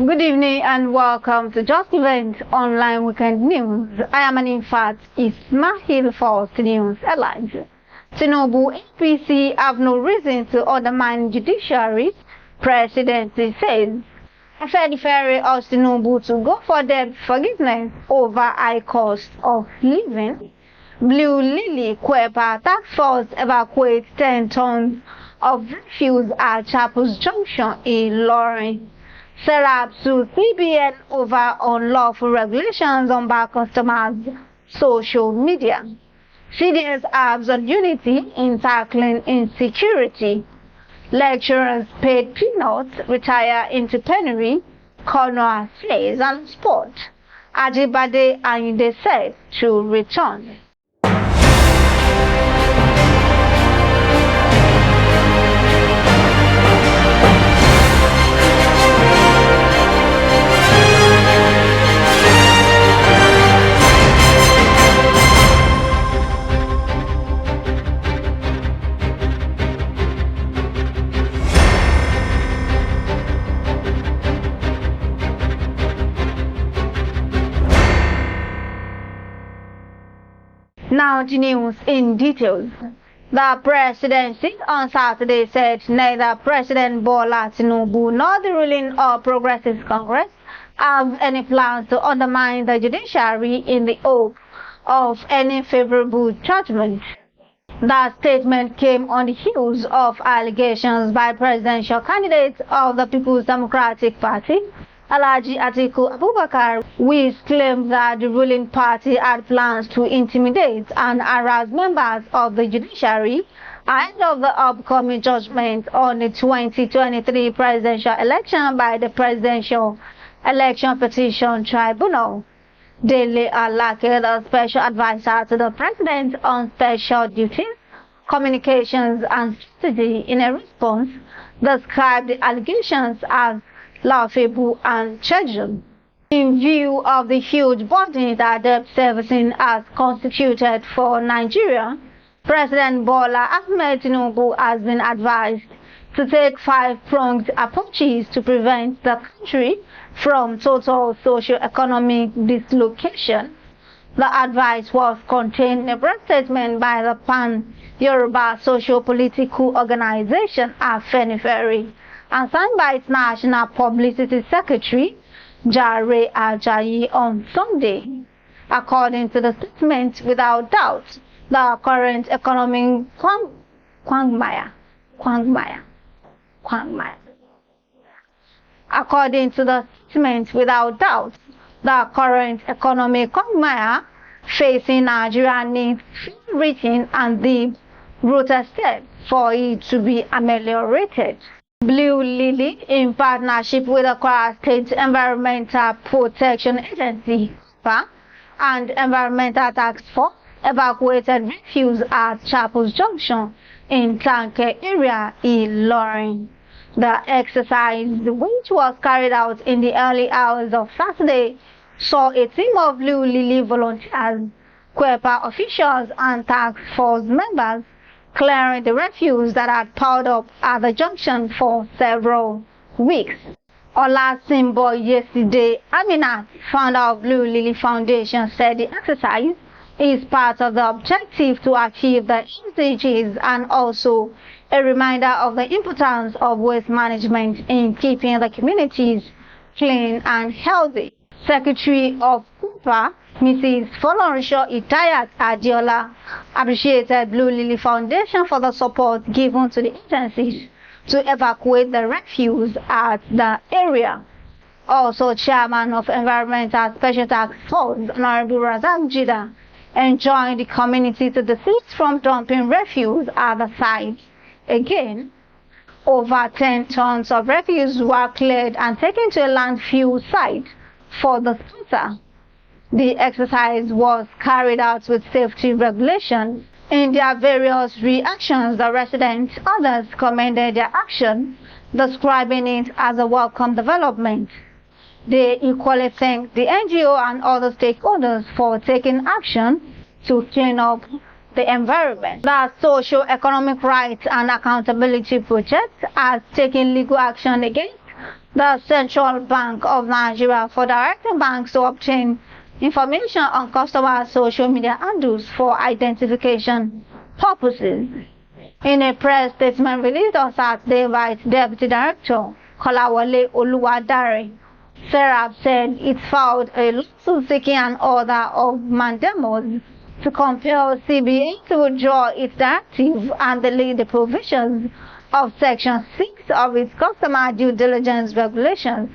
Good evening and welcome to Justeventonline Weekend News. I am Afenifere Ismail for the news headlines. Tinubu APC have no reason to undermine judiciary, Presidency says. Afenifere urged Tinubu to go for debt forgiveness over high cost of living. Blue Lily KWEPA task force evacuates 10 tons of refuse at Chapel's Junction in Ilorin. Serap to CBN over unlawful regulations on back customers' social media. CDS abs on unity in tackling insecurity. Lecturers paid peanuts retire into penury, CONUA says, and sport. Ajibade Ayinde said to return. Now the news in details. The Presidency on Saturday said neither President Bola Tinubu nor the ruling or Progressive Congress have any plans to undermine the judiciary in the hope of any favorable judgment. That statement came on the heels of allegations by presidential candidates of the People's Democratic Party, Alhaji Atiku Abubakar, which claimed that the ruling party had plans to intimidate and harass members of the judiciary ahead of the upcoming judgment on the 2023 presidential election by the Presidential Election Petition Tribunal. Dele Alake, the special advisor to the president on special duties, communications and strategy, in a response, described the allegations as laughable and children. In view of the huge burden that debt servicing has constituted for Nigeria, President Bola Ahmed Tinubu has been advised to take 5-pronged approaches to prevent the country from total socio-economic dislocation. The advice was contained in a press statement by the Pan-Yoruba socio-political organization Afenifere and signed by its National Publicity Secretary, Jare Ajayi, on Sunday. According to the statement, without doubt, the current economic quagmire. According to the statement, without doubt, the current economic quagmire facing Nigeria needs reaching and deep-rooted steps for it to be ameliorated. Blue Lily, in partnership with the Kwara State Environmental Protection Agency and Environmental Task Force, evacuated refuse at Chapel's Junction in Tanke area in Ilorin. The exercise, which was carried out in the early hours of Saturday, saw a team of Blue Lily volunteers, KWEPA officials and task force members clearing the refuse that had piled up at the junction for several weeks. On last symbol yesterday, Aminat, founder of Blue Lily Foundation, said the exercise is part of the objective to achieve the SDGs and also a reminder of the importance of waste management in keeping the communities clean and healthy. Secretary of KWEPA, Mrs. Folorunsho Itayat Adiola, appreciated Blue Lily Foundation for the support given to the agencies to evacuate the refuse at the area. Also, Chairman of Environmental Special Task Force, Honorable Razak Jida, enjoined the community to desist from dumping refuse at the site. Again, over 10 tons of refuse were cleared and taken to a landfill site for the splitter. The exercise was carried out with safety regulations. In their various reactions, the residents, others commended their action, describing it as a welcome development. They equally thanked the NGO and other stakeholders for taking action to clean up the environment. The Socio-Economic Rights and Accountability Project has taken legal action against the Central Bank of Nigeria for directing banks to obtain information on customers' social media handles for identification purposes. In a press statement released on Saturday by its Deputy Director, Kolawole Oluwadare, Serap said it filed a lawsuit seeking an order of mandamus to compel CBN to withdraw its directive and delete the provisions of Section 6 of its Customer Due Diligence Regulations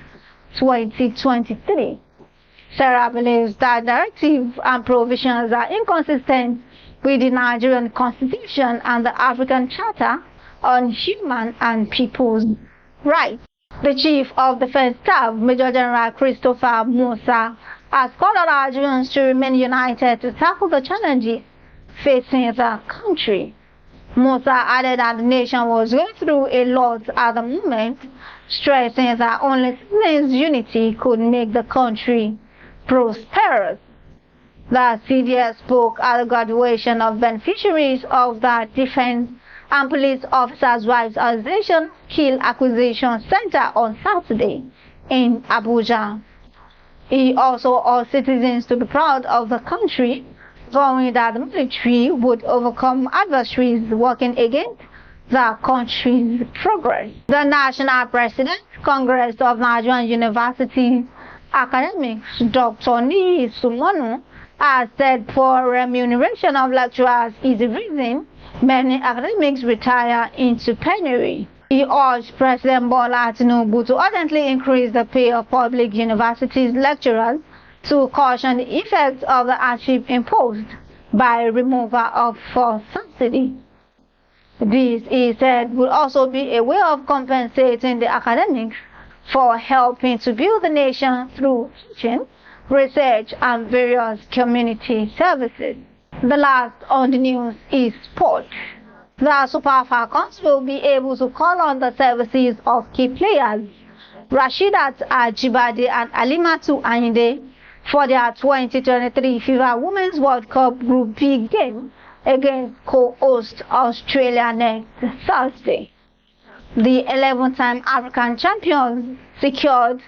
2023. Sarah believes that directive and provisions are inconsistent with the Nigerian Constitution and the African Charter on Human and People's Rights. The Chief of Defense Staff, Major General Christopher Musa, has called on Nigerians to remain united to tackle the challenges facing the country. Musa added that the nation was going through a lot at the moment, stressing that only citizens' unity could make the country prosperous. The CDS spoke at the graduation of beneficiaries of the Defense and Police Officers' Wives Association Skill Acquisition Center on Saturday in Abuja. He also urged citizens to be proud of the country, vowing that the military would overcome adversaries working against the country's progress. The National President, Congress of Nigerian University Academics, Dr. Niyi Sumonu, has said poor remuneration of lecturers is the reason many academics retire into penury. He urged President Bola Tinubu to urgently increase the pay of public universities lecturers to caution the effects of the hardship imposed by removal of fuel subsidy. This, he said, would also be a way of compensating the academics for helping to build the nation through teaching, research, and various community services. The last on the news is sport. The Super Falcons will be able to call on the services of key players Rasheedat Ajibade and Alimatu Ayinde for their 2023 FIFA Women's World Cup Group B game against co-host Australia next Thursday. The 11-time African champions secured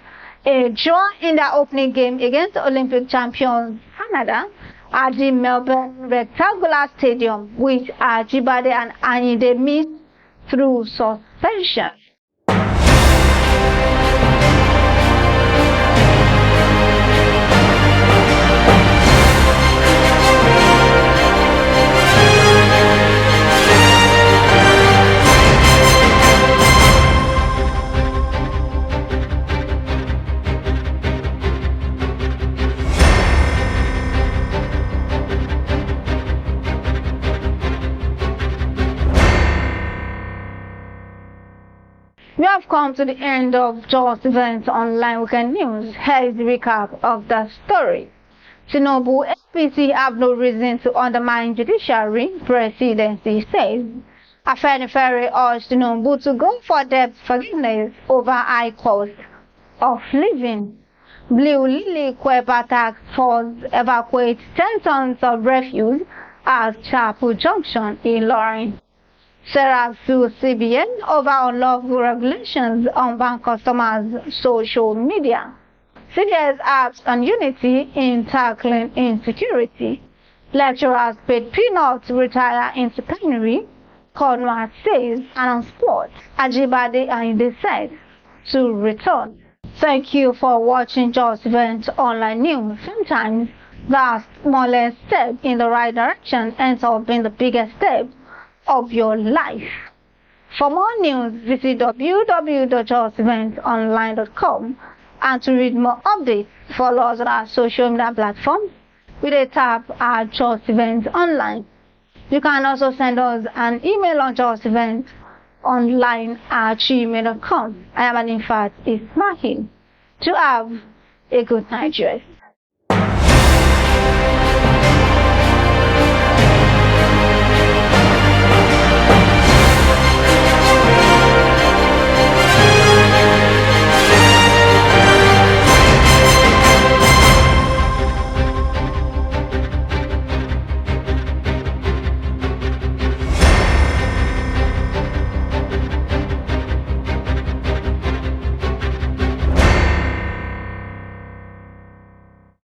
a draw in their opening game against Olympic champions Canada at the Melbourne Rectangular Stadium, which Ajibade and Ayinde missed through suspension. We have come to the end of Justeventonline Weekend News. Here is the recap of the story. Tinubu APC have no reason to undermine judiciary, Presidency says. Afenifere urged Tinubu to go for debt forgiveness over high cost of living. Blue Lily KWEPA task force evacuates 10 tons of refuse at Chapel Junction, Ilorin. Serap sues CBN over unlawful regulations on bank customers' social media. CDS apps on unity in tackling insecurity. Lecturers paid peanuts to retire into penury, CONUA says, and on sports, Ajibade and Ayinde said to return. Thank you for watching Justeventonline News. Sometimes the smallest step in the right direction ends up being the biggest step of your life. For more news, visit www.justeventonline.com, and to read more updates, follow us on our social media platforms with a tap at Justeventonline. You can also send us an email on justeventonline@gmail.com. I am Afenifere Ismail. To have a good night, rest.